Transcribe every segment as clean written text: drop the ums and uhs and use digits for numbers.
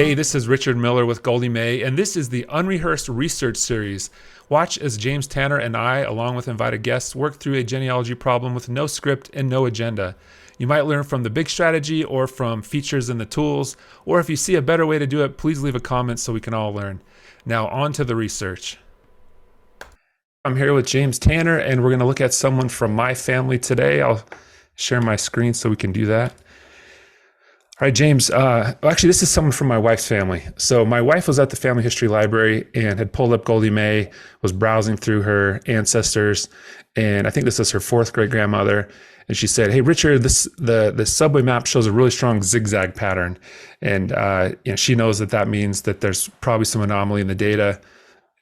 Hey, this is Richard Miller with Goldie May, and this is the Unrehearsed Research Series. Watch as James Tanner and I, along with invited guests, work through a genealogy problem with no script and no agenda. You might learn from the big strategy or from features in the tools, or if you see a better way to do it, please leave a comment so we can all learn. Now, on to the research. I'm here with James Tanner, and we're going to look at someone from my family today. I'll share my screen so we can do that. All right, James. Actually, this is someone from my wife's family. So my wife was at the family history library and had pulled up Goldie May, was browsing through her ancestors, and I think this is her fourth great grandmother. And she said, "Hey, Richard, the subway map shows a really strong zigzag pattern, and she knows that means that there's probably some anomaly in the data."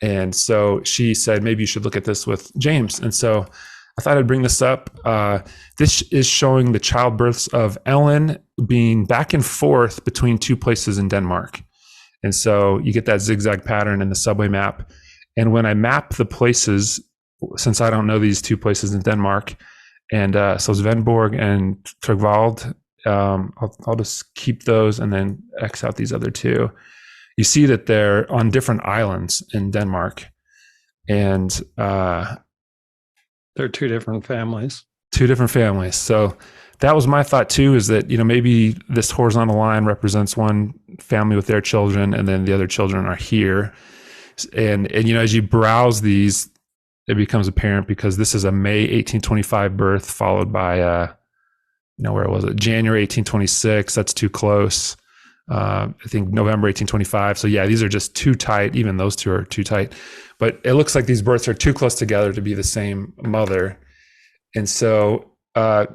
And so she said, "Maybe you should look at this with James." And so I thought I'd bring this up. This is showing the childbirths of Ellen being back and forth between two places in Denmark. And so you get that zigzag pattern in the subway map. And when I map the places, since I don't know these two places in Denmark, and so Svendborg and Trygvald, I'll just keep those and then X out these other two. You see that they're on different islands in Denmark. And they're two different families. So that was my thought too, is that, maybe this horizontal line represents one family with their children and then the other children are here. And as you browse these, it becomes apparent because this is a May 1825 birth followed by, where was it? January 1826. That's too close. I think November 1825. So yeah, these are just too tight. Even those two are too tight. But it looks like these births are too close together to be the same mother. And so I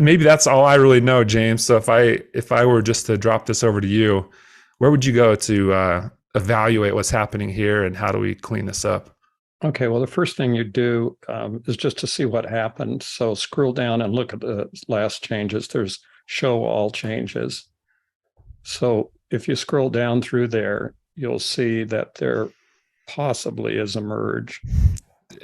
maybe that's all I really know, James. So if I were just to drop this over to you, where would you go to evaluate what's happening here and how do we clean this up? Okay, well, the first thing you do is just to see what happened. So scroll down and look at the last changes. There's show all changes. So if you scroll down through there, you'll see that there possibly is a merge.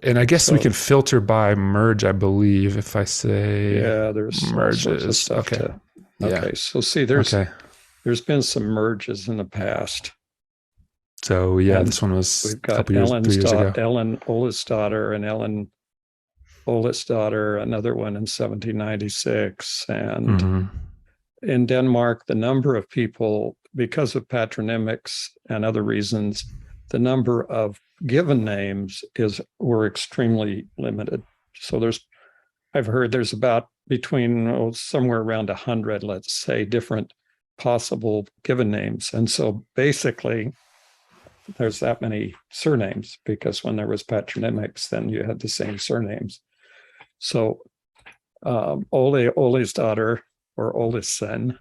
And I guess we can filter by merge, I believe, if I say there's merges. Okay, so see, there's been some merges in the past. So yeah, this one was we've got 3 years ago. Ellen oldest daughter and Ellen oldest daughter, another one in 1796. And in Denmark, the number of people, because of patronymics and other reasons, the number of given names were extremely limited. So I've heard there's about between somewhere around 100, let's say, different possible given names. And so basically, there's that many surnames because when there was patronymics, then you had the same surnames. So Ole's daughter or oldest son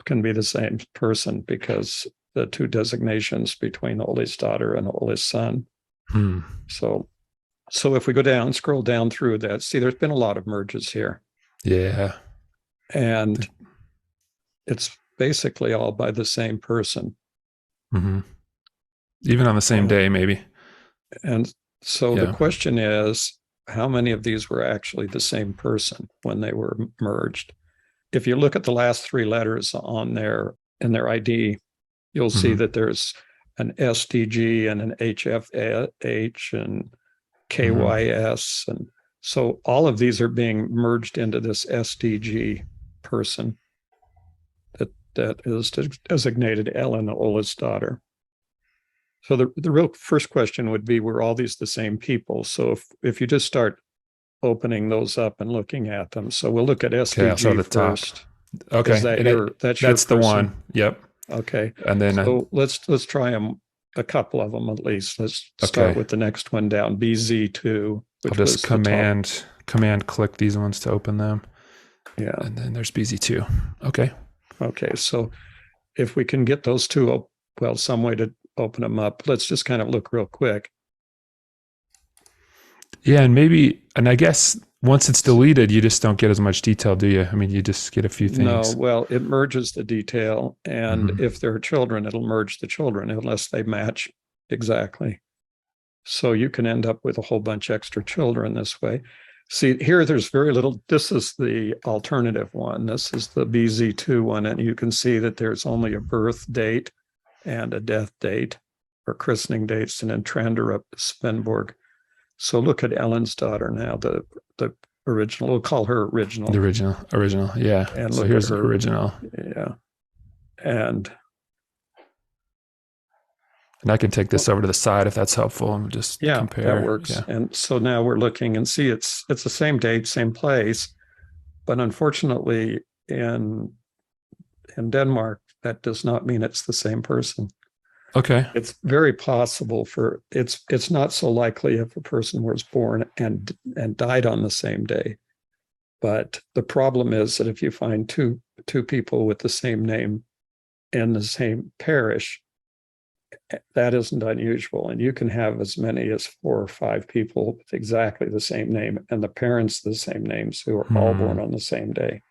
can be the same person because the two designations between oldest daughter and oldest son. So if we go down, scroll down through that, see, there's been a lot of merges here. Yeah. And it's basically all by the same person. Even on the same day, maybe. And so the question is, how many of these were actually the same person when they were merged? If you look at the last 3 letters on in their ID, you'll see that there's an SDG and an HFH and KYS. And so all of these are being merged into this SDG person that is designated Ellen, the oldest daughter. So the real first question would be, were all these the same people? So if you just start opening those up and looking at them. So we'll look at SDG first. Okay. That's the one. Yep. Okay. And then so let's try them, a couple of them at least. Let's start with the next one down, BZ2. I'll just command click these ones to open them. Yeah. And then there's BZ2. Okay. Okay. So if we can get those two, some way to open them up, let's just kind of look real quick. Yeah. And I guess once it's deleted, you just don't get as much detail, do you? I mean, you just get a few things. No, well, it merges the detail. And if there are children, it'll merge the children unless they match exactly. So you can end up with a whole bunch extra children this way. See, here there's very little. This is the alternative one. This is the BZ2 one, and you can see that there's only a birth date and a death date or christening dates, and then Tranderup Svenborg. So look at Ellen's daughter now, the original. We'll call her original. The original, yeah. And so look here's at her, original. yeah. And I can take this over to the side if that's helpful and just compare. That works. Yeah. And so now we're looking and see it's the same date, same place, but unfortunately in Denmark, that does not mean it's the same person. Okay. It's very possible it's not so likely if a person was born and died on the same day. But the problem is that if you find two people with the same name in the same parish, that isn't unusual. And you can have as many as 4 or 5 people with exactly the same name and the parents the same names who are all born on the same day.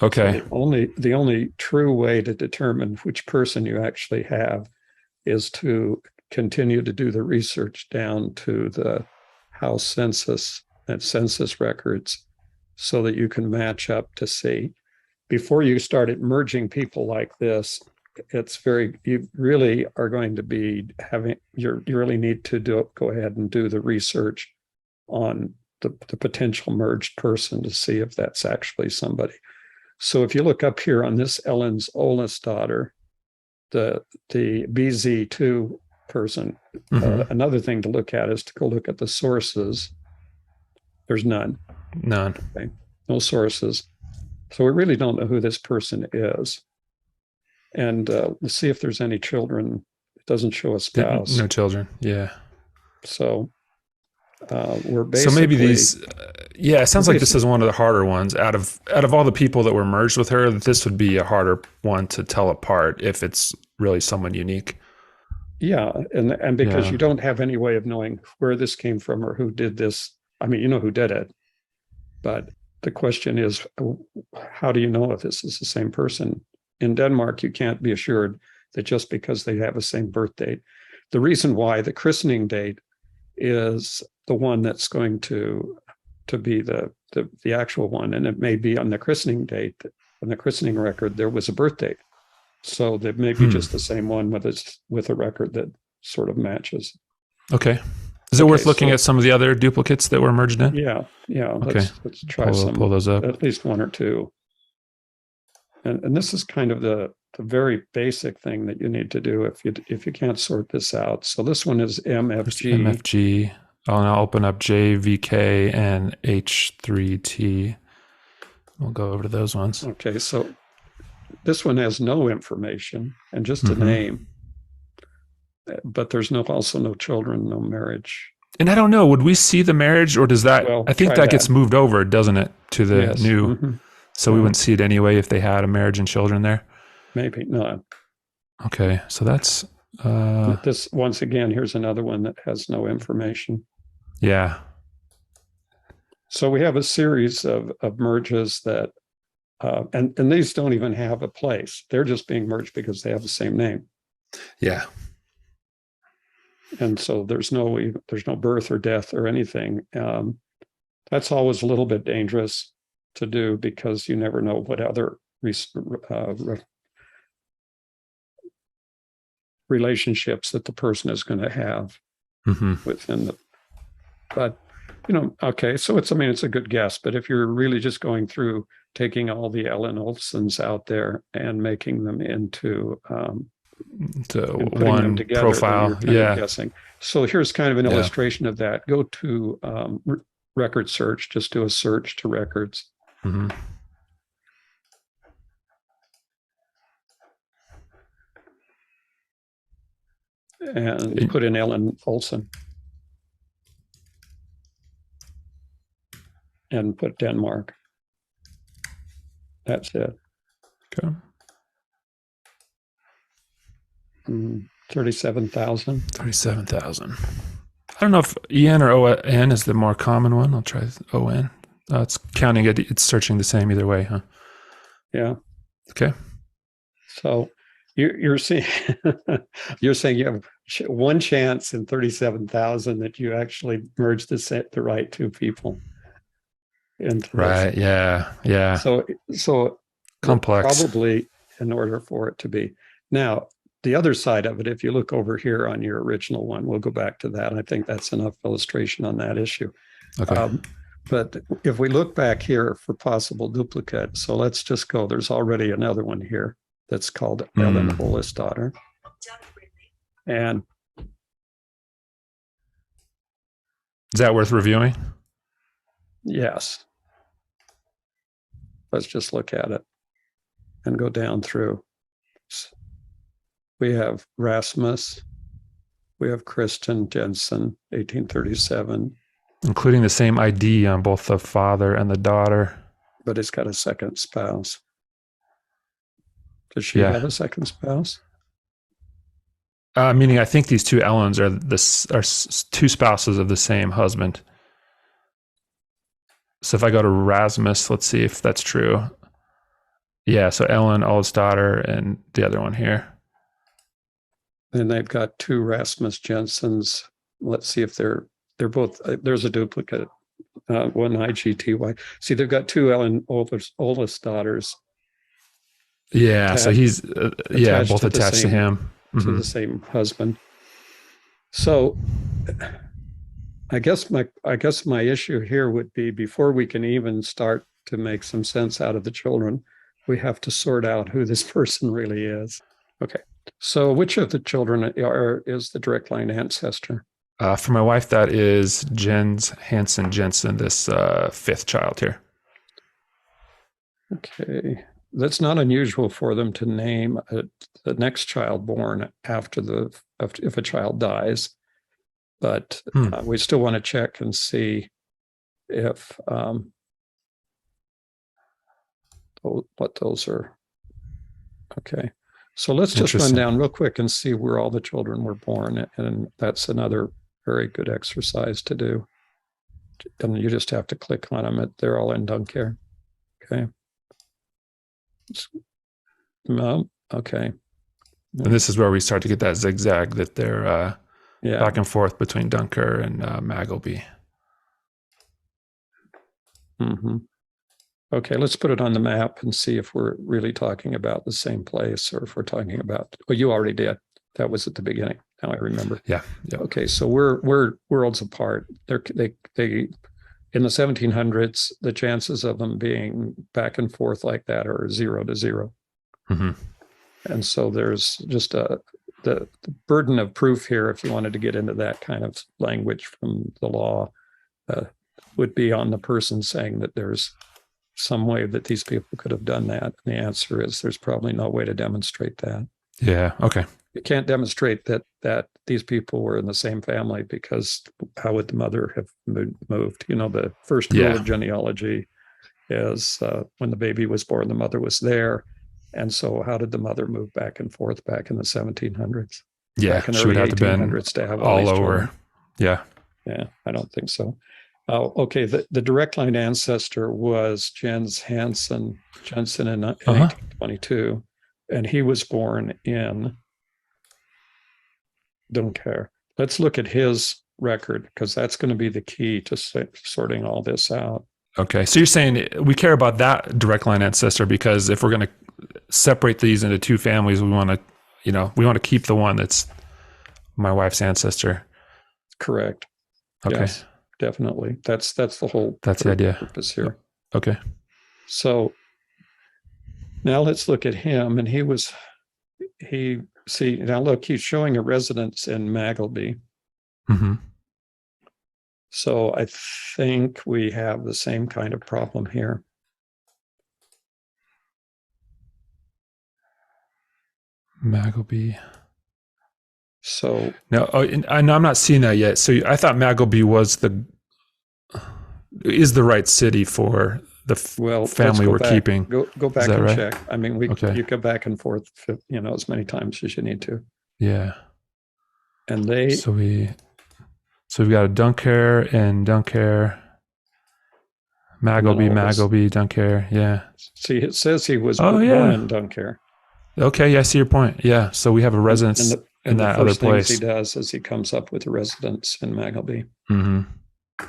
Okay. So the only true way to determine which person you actually have is to continue to do the research down to the house census and census records so that you can match up to see. Before you started merging people like this, you really are going to be you really need to go ahead and do the research on the potential merged person to see if that's actually somebody. So if you look up here on this Ellen's oldest daughter, the BZ2 person, another thing to look at is to go look at the sources. There's none. Okay. No sources. So we really don't know who this person is. And let's see if there's any children. It doesn't show a spouse. No children. Yeah. So we're basically. So maybe these. It sounds like this is one of the harder ones out of all the people that were merged with her. This would be a harder one to tell apart if it's really someone unique. Yeah, and because you don't have any way of knowing where this came from or who did this. I mean, you know who did it, but the question is, how do you know if this is the same person? In Denmark, you can't be assured that just because they have the same birth date. The reason why the christening date is the one that's going to be the actual one, and it may be on the christening date, on the christening record, there was a birth date. So that may be just the same one with a record that sort of matches. Okay. Is it worth looking at some of the other duplicates that were merged in? Yeah. Okay. Let's try pull those up. At least 1 or 2. And this is kind of the very basic thing that you need to do if you can't sort this out. So this one is MFG. MFG. I'll now open up JVK and H3T. We'll go over to those ones. Okay, so this one has no information and just a name, but there's also no children, no marriage. And I don't know, would we see the marriage, or does that? I think that gets moved over, doesn't it, to the new? Mm-hmm. So we wouldn't see it anyway if they had a marriage and children there? Maybe, no. Okay, so that's... this, once again, here's another one that has no information. Yeah. So we have a series of merges that, and these don't even have a place. They're just being merged because they have the same name. Yeah. And so there's no birth or death or anything. That's always a little bit dangerous to do because you never know what other relationships that the person is going to have within the. But okay, so it's a good guess. But if you're really just going through taking all the Ellen Olsons out there and making them into one them together, profile, guessing. So here's kind of an illustration of that. Go to record search. Just do a search to records. Mm-hmm. And put in Ellen Olsen. And put Denmark. That's it. Okay. 37,000. 37,000. I don't know if EN or ON is the more common one. I'll try ON. It's counting it. It's searching the same either way, huh? Yeah. Okay. So you're saying you have one chance in 37,000 that you actually merge the right 2 people. into this. Right. Yeah. So Complex. probably in order for it to be. Now, the other side of it, if you look over here on your original one, we'll go back to that. I think that's enough illustration on that issue. Okay. But if we look back here for possible duplicate, so let's just go. There's already another one here that's called Ellen Ola's daughter. And is that worth reviewing? Yes. Let's just look at it and go down through. We have Rasmus. We have Kristen Jensen, 1837. Including the same ID on both the father and the daughter. But it's got a second spouse. Does she have a second spouse? Meaning, I think these two Ellens are two spouses of the same husband. So if I go to Rasmus, let's see if that's true. Yeah, so Ellen, Ola's daughter, and the other one here. And they've got two Rasmus Jensens. Let's see if they're both. There's a duplicate. One IGTY. See, they've got two Ellen Ola's daughters. Yeah, so he's both attached to him. To the same husband. So I guess my issue here would be, before we can even start to make some sense out of the children, we have to sort out who this person really is. Okay. So which of the children is the direct line ancestor? For my wife, that is Jens Hansen Jensen, this fifth child here. Okay. That's not unusual for them to name the next child born after if a child dies, but we still want to check and see if what those are. Okay, so let's just run down real quick and see where all the children were born, and that's another very good exercise to do. And you just have to click on them. They're all in Dunkirk. Okay. No, okay. And this is where we start to get that zigzag that they're back and forth between Dunker and Magleby. Mm-hmm. Okay, let's put it on the map and see if we're really talking about the same place, or if we're talking about. Well, you already did. That was at the beginning. Now I remember. Yeah. Okay, so we're worlds apart. They in the 1700s, the chances of them being back and forth like that are 0 to 0. Mm-hmm. And so there's just the burden of proof here, if you wanted to get into that kind of language from the law, would be on the person saying that there's some way that these people could have done that. And the answer is there's probably no way to demonstrate that. Yeah, okay. You can't demonstrate that these people were in the same family, because how would the mother have moved? You know, the first rule of genealogy is when the baby was born, the mother was there. And so how did the mother move back and forth back in the 1700s? Yeah, back in she would have 1800s to have all over. Yeah. Yeah, I don't think so. Okay, the direct line ancestor was Jens Hansen Jensen in 1922, and he was born in Dunkirk. Let's look at his record, because that's going to be the key to sorting all this out. Okay, so you're saying we care about that direct line ancestor because if we're going to separate these into two families, we want to keep the one that's my wife's ancestor. Correct. Okay. Yes, definitely. That's the whole the idea. Purpose here. Okay. So now let's look at him, and now look, he's showing a residence in Magleby. Mm-hmm. So I think we have the same kind of problem here. Magleby. So no, I'm not seeing that yet. So I thought Magleby is the right city for the family we're keeping. Go back and check. I mean, you go back and forth, as many times as you need to. Yeah. And so we've got a Dunkirk and Dunkirk, Magleby, Dunkirk. Yeah. See, it says he was born in Dunkirk. Okay, yeah, I see your point. Yeah, so we have a residence in that other place. He does is he comes up with a residence in Magleby. Mm-hmm.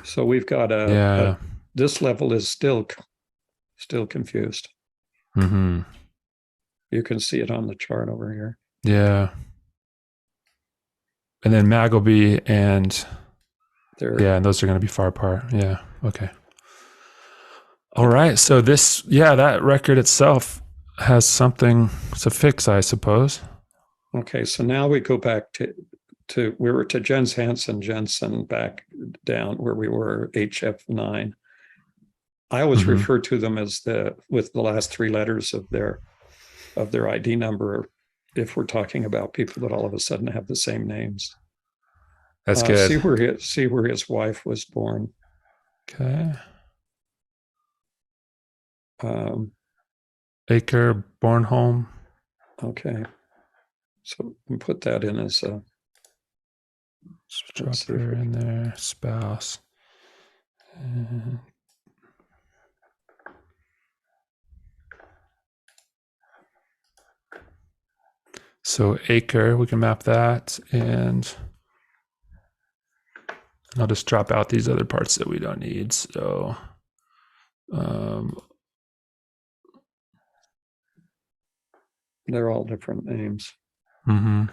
So we've got a this level is still confused. Mm-hmm. You can see it on the chart over here. Yeah. And then Magleby and and those are going to be far apart. Yeah. Okay. All right. So that record itself has something to fix, I suppose. Okay. So now we go back to we were to Jens Jensen back down where we were HF9. I always refer to them as with the last three letters of their ID number if we're talking about people that all of a sudden have the same names. That's good. See where his wife was born. Okay. Acre, Bornholm. Okay. So we put that in as a. Drop her in there. Spouse. And so acre, we can map that, and I'll just drop out these other parts that we don't need. So they're all different names. Mm-hmm.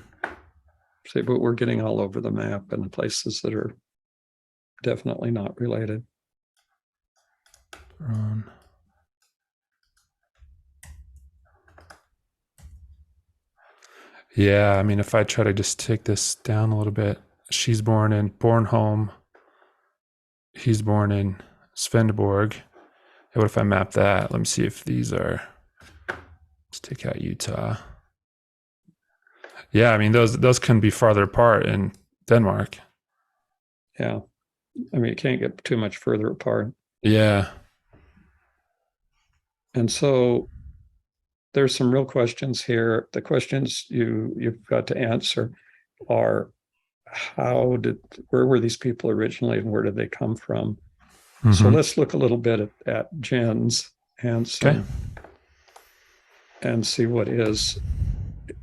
See, but we're getting all over the map and the places that are definitely not related. Yeah, I mean, if I try to just take this down a little bit, she's born in Bornholm. He's born in Svendborg. What if I map that? Let me see if these are. Let's take out Utah. Yeah, I mean, those can be farther apart in Denmark. Yeah. I mean, you can't get too much further apart. Yeah. And so there's some real questions here. The questions you've got to answer are where were these people originally and where did they come from? Mm-hmm. So let's look a little bit at Jens Hansen and see what is.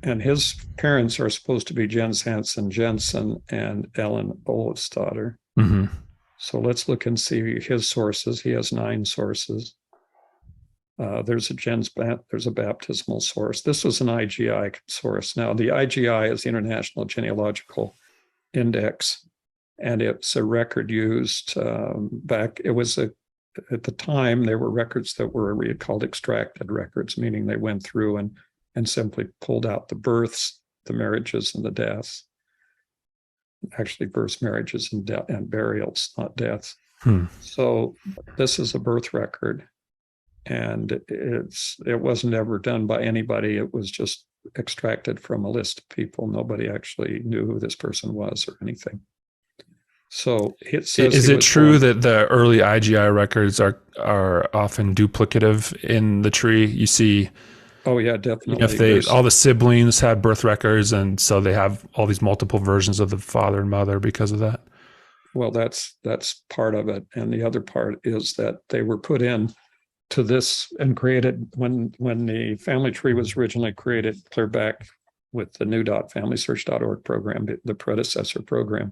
And his parents are supposed to be Jens Hansen Jensen and Ellen Olofsdatter. Mm-hmm. So let's look and see his sources. He has 9 sources. There's a baptismal source. This was an IGI source. Now, the IGI is the International Genealogical Index, and it's a record used back. It was at the time there were records that were called extracted records, meaning they went through and simply pulled out the births, the marriages, and the deaths. Actually, births, marriages, and burials, not deaths. So this is a birth record. And it wasn't ever done by anybody. It was just extracted from a list of people. Nobody actually knew who this person was or anything. So it says, is it true that the early IGI records are often duplicative in the tree? You see, oh yeah, definitely. If all the siblings had birth records, and so they have all these multiple versions of the father and mother because of that. Well, that's part of it, and the other part is that they were put in to this and created when the family tree was originally created, clear back with the new.familysearch.org program, the predecessor program.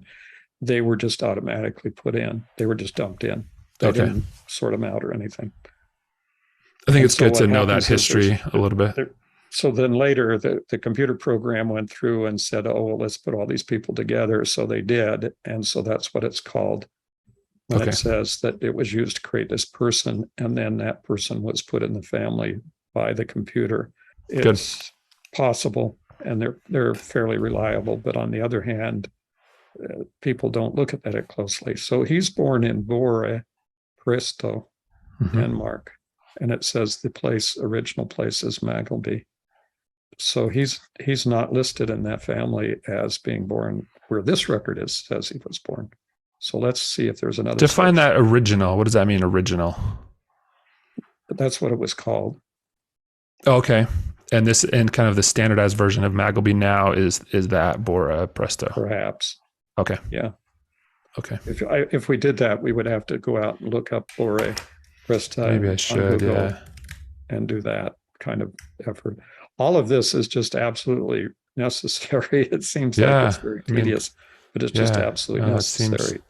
They were just automatically put in. They were just dumped in. They didn't sort them out or anything. I think it's good to know that history a little bit. So then later, the computer program went through and said, oh, well, let's put all these people together. So they did. And so that's what it's called when it says that it was used to create this person, and then that person was put in the family by the computer. It's possible, and they're fairly reliable. But on the other hand, people don't look at that closely. So he's born in Bore, Presto, Denmark, and it says the original place is Magleby. So he's not listed in that family as being born where this record says he was born. So let's see if there's another. Define that original. What does that mean, original? That's what it was called. Okay. And kind of the standardized version of Magleby now is that Bora Presto. Perhaps. Okay. Yeah. Okay. If we did that, we would have to go out and look up Bora Presto. Maybe I should, and do that kind of effort. All of this is just absolutely necessary. It seems like it's very tedious. But it's just absolutely necessary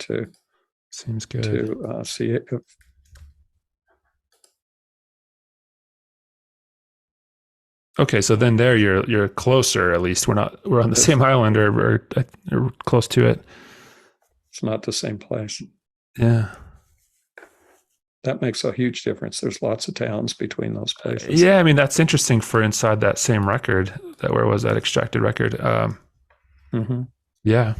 seems good to see Okay, so then there you're closer. At least we're on the same island or close to it. It's not the same place. Yeah. That makes a huge difference. There's lots of towns between those places. Yeah, I mean that's interesting for inside that same record. Where was that extracted record? Yeah.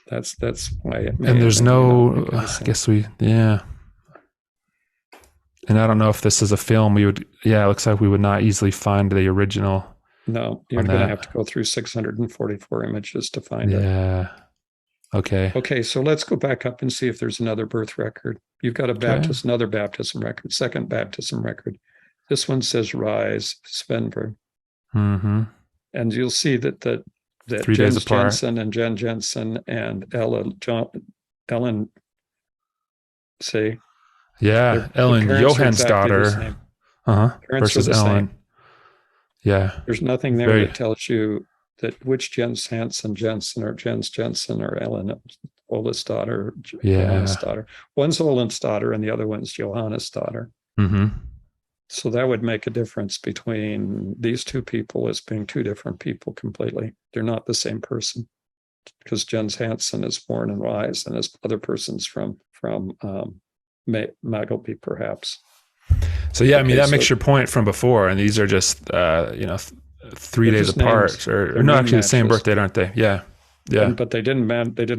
That's why it may. And there's no. I guess yeah. And I don't know if this is a film we would. Yeah, it looks like we would not easily find the original. No, you're going to have to go through 644 images to find it. Yeah. Okay. Okay, so let's go back up and see if there's another birth record. You've got another baptism record, second baptism record. This one says Rise, Svenberg. Mm-hmm. And you'll see that 3 days apart. Jensen and Jen Jensen and Ellen, see? Yeah, Ellen Johan's daughter. Versus Ellen. Yeah. There's nothing there that tells you that which Jens Jensen or Jens Jensen or Ellen oldest daughter, Johanna's daughter. One's Olen's daughter and the other one's Johanna's daughter. Mm-hmm. So that would make a difference between these two people as being two different people completely. They're not the same person because Jens Hansen is born in Rise and this other person's from Magleby, perhaps. So yeah, I mean that makes your point from before, and these are just 3 days apart, or no, actually the same birth date, aren't they? Yeah, yeah. But they didn't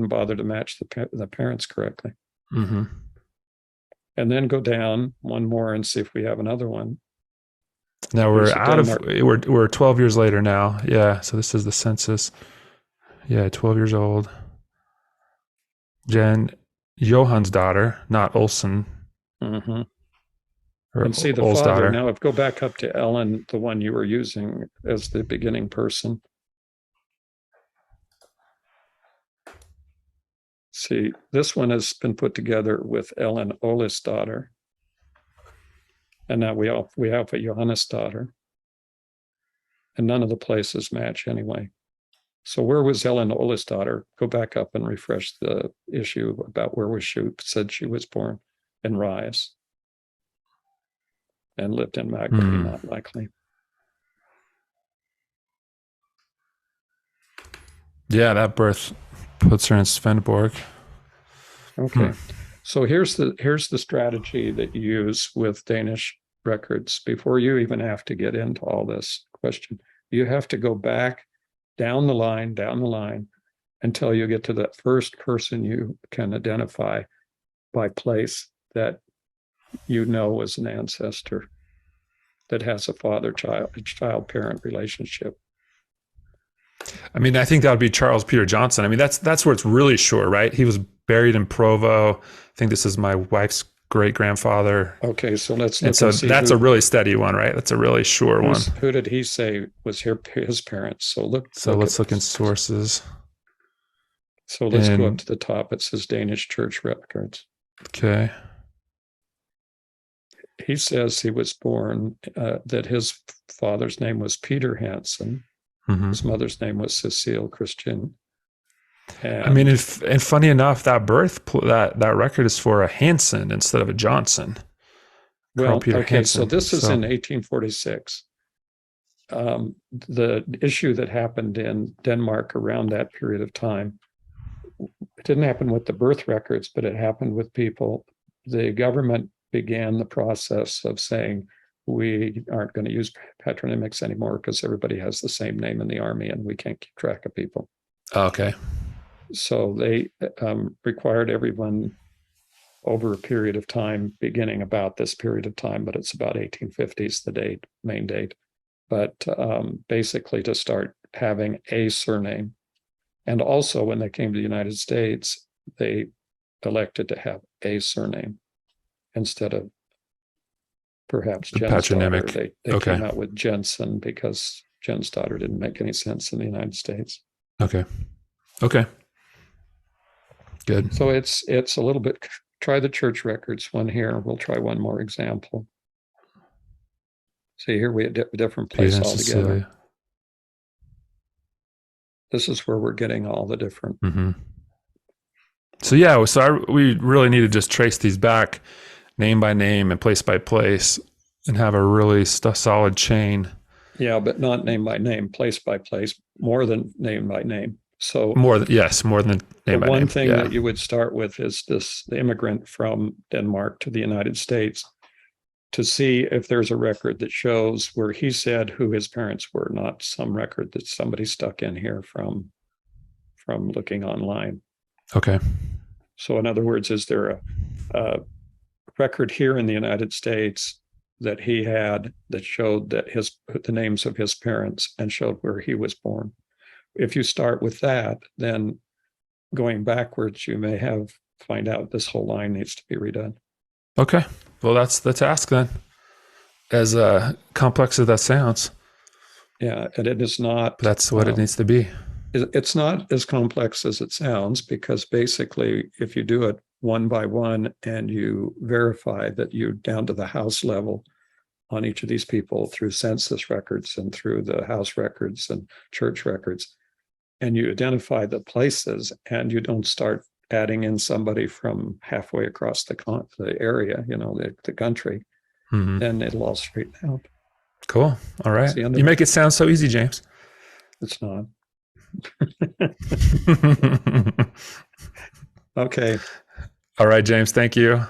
bother to match the parents correctly. Mm-hmm. And then go down one more and see if we have another one. Now we're 12 years later now. Yeah, so this is the census. Yeah, 12 years old. Jen Johan's daughter, not Olsen. Mm-hmm. And see the father. Daughter. Now, if go back up to Ellen, the one you were using as the beginning person. See, this one has been put together with Ellen Ole's daughter. And now we have a Johannes daughter. And none of the places match anyway. So where was Ellen Ole's daughter? Go back up and refresh the issue about where was she said she was born in Rise. And lived in Magleby, not likely. Yeah, that birth puts her in Svendborg. Okay. So here's the strategy that you use with Danish records. Before you even have to get into all this question, you have to go back down the line, until you get to that first person you can identify by place that you know was an ancestor that has a child-parent relationship. I mean, I think that would be Charles Peter Johnson. I mean, that's where it's really sure, right? He was buried in Provo. I think this is my wife's great-grandfather. Okay, so let's look. And so that's a really steady one, right? That's a really sure one. Who did he say was his parents? So let's look in sources. So let's go up to the top. It says Danish church records. Okay. He says he was born, that his father's name was Peter Hansen. Mm-hmm. His mother's name was Cecile Christian. And, I mean, and funny enough, that that record is for a Hansen instead of a Johnson. Well, okay, Hansen. So this is in 1846. The issue that happened in Denmark around that period of time, it didn't happen with the birth records, but it happened with people. The government began the process of saying, we aren't going to use patronymics anymore because everybody has the same name in the army and we can't keep track of people. Okay. So they required everyone over a period of time, beginning about this period of time, but it's about 1850s, the main date. But basically to start having a surname. And also when they came to the United States, they elected to have a surname instead of perhaps Jen's patronymic. Daughter. They came out with Jensen because Jen's daughter didn't make any sense in the United States. Okay. Good. So it's a little bit, try the church records one here. We'll try one more example. See here, we have a different place altogether. Cecilia. This is where we're getting all the different. Mm-hmm. So yeah, we really need to just trace these back name by name and place by place And have a really solid chain. Yeah, but not name by name, place by place, more than name by name. So more than name by one name. thing that you would start with is the immigrant from Denmark to the United States, to see if there's a record that shows where he said who his parents were, not some record that somebody stuck in here from looking online. Okay. So in other words, is there a record here in the United States that he had that showed that the names of his parents and showed where he was born? If you start with that, then going backwards, you may find out this whole line needs to be redone. Okay. Well, that's the task then. As complex as that sounds. Yeah, and it is not. That's what it needs to be. It's not as complex as it sounds, because basically, if you do it one by one and you verify that you're down to the house level on each of these people through census records and through the house records and church records, and you identify the places, and you don't start adding in somebody from halfway across the area, the country, then it'll all straighten out. Cool. All right. You make it sound so easy, James. It's not. Okay. All right, James. Thank you.